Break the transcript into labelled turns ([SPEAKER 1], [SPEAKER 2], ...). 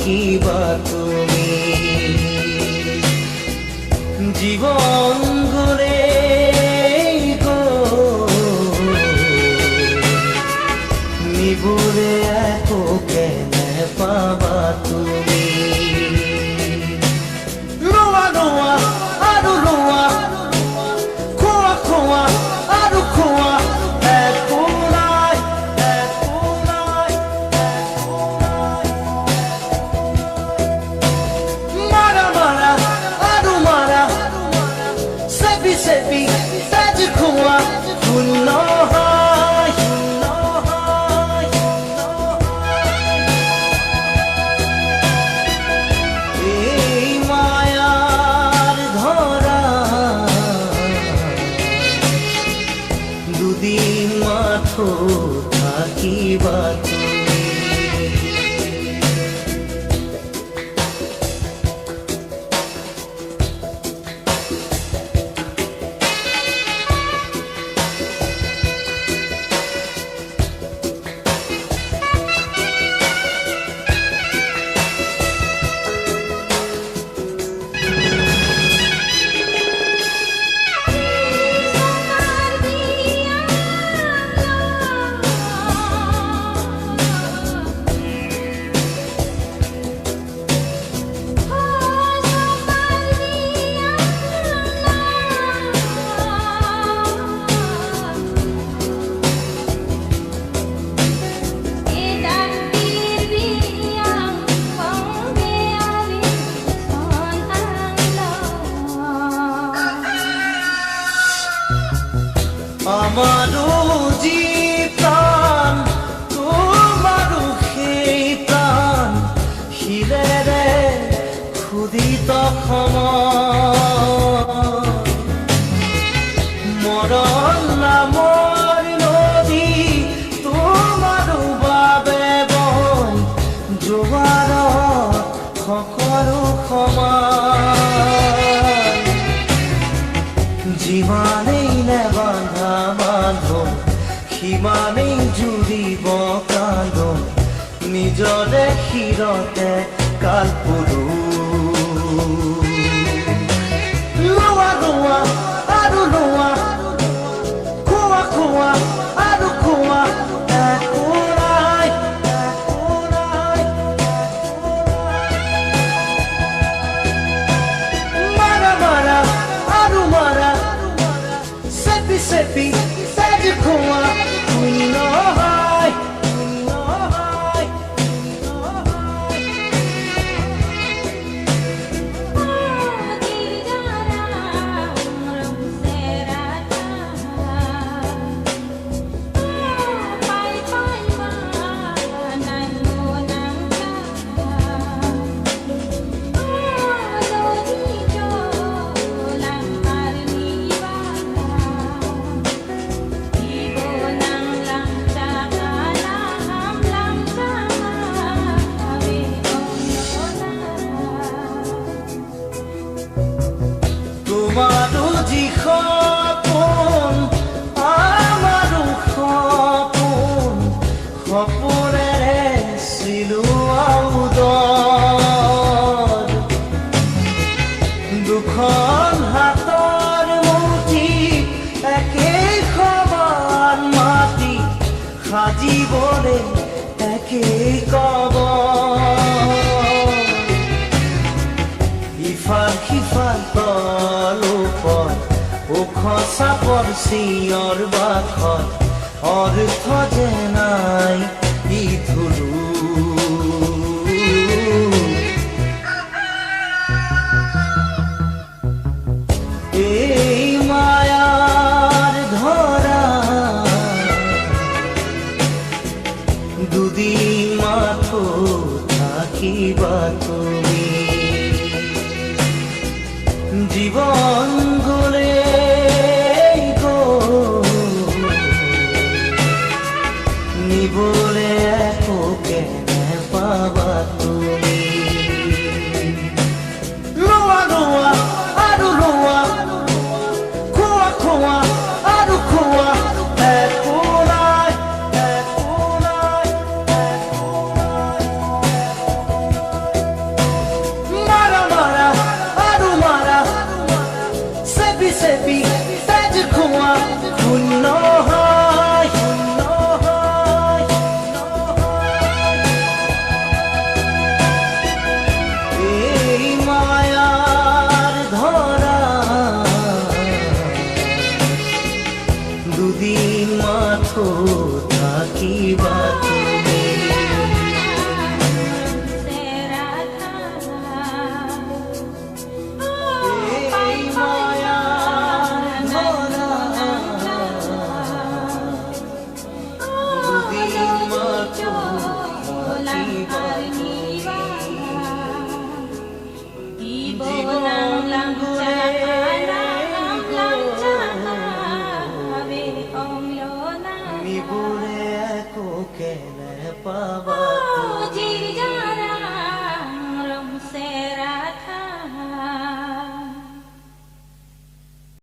[SPEAKER 1] থাকিবা তুমি জীবন গড়ে নিবুরে একো কেনে পাবা তুমি রোয়া রোয়া আরো রোয়া খোয়া খোয়া আরো খোয়া Sepi, saja kuat, kunohai, ei mayar dhora, dudin matho thakiba tumi. আমারো জীবন তোমারো সেই প্রাণ শিলেৰে খুদিত মৰণ নামৰ নদী তোমাৰো বাবে বন জোৱাৰত সকলো সমান যিমানেই নেবান্ধা বান্ধোন সিমানেই জুৰিব কান্দোন নিজৰে শিৰতে কালপুৰু লোৱা লোৱা আৰু লোৱা খোৱা খোৱা আৰু খোৱা একোৰাই মাৰা মাৰা আৰু মাৰা Sepi, saja kuat, kunohai, kunohai, kunohai. তোমাৰো যি সপোন আমাৰো সপোন সপোনেৰে চিলোৱা উদৰ দুখন হাতৰ মুঠি একেই সমান মাটি সাজিবলে একেই কবৰ ইফাল সিফাল তলুপৰ ওখ চাপৰ চিঞৰ বাখৰ অৰ্থ যে নাই ইধুৰু এই মায়াৰ ধৰা দুদিন মাথো থাকিবা তুমি জীবন গলে নিবলে একো চেপি চেপি তেজ খোৱা শূন্য হয়, শূন্য হয়। এই মায়ার ধরা দুদিন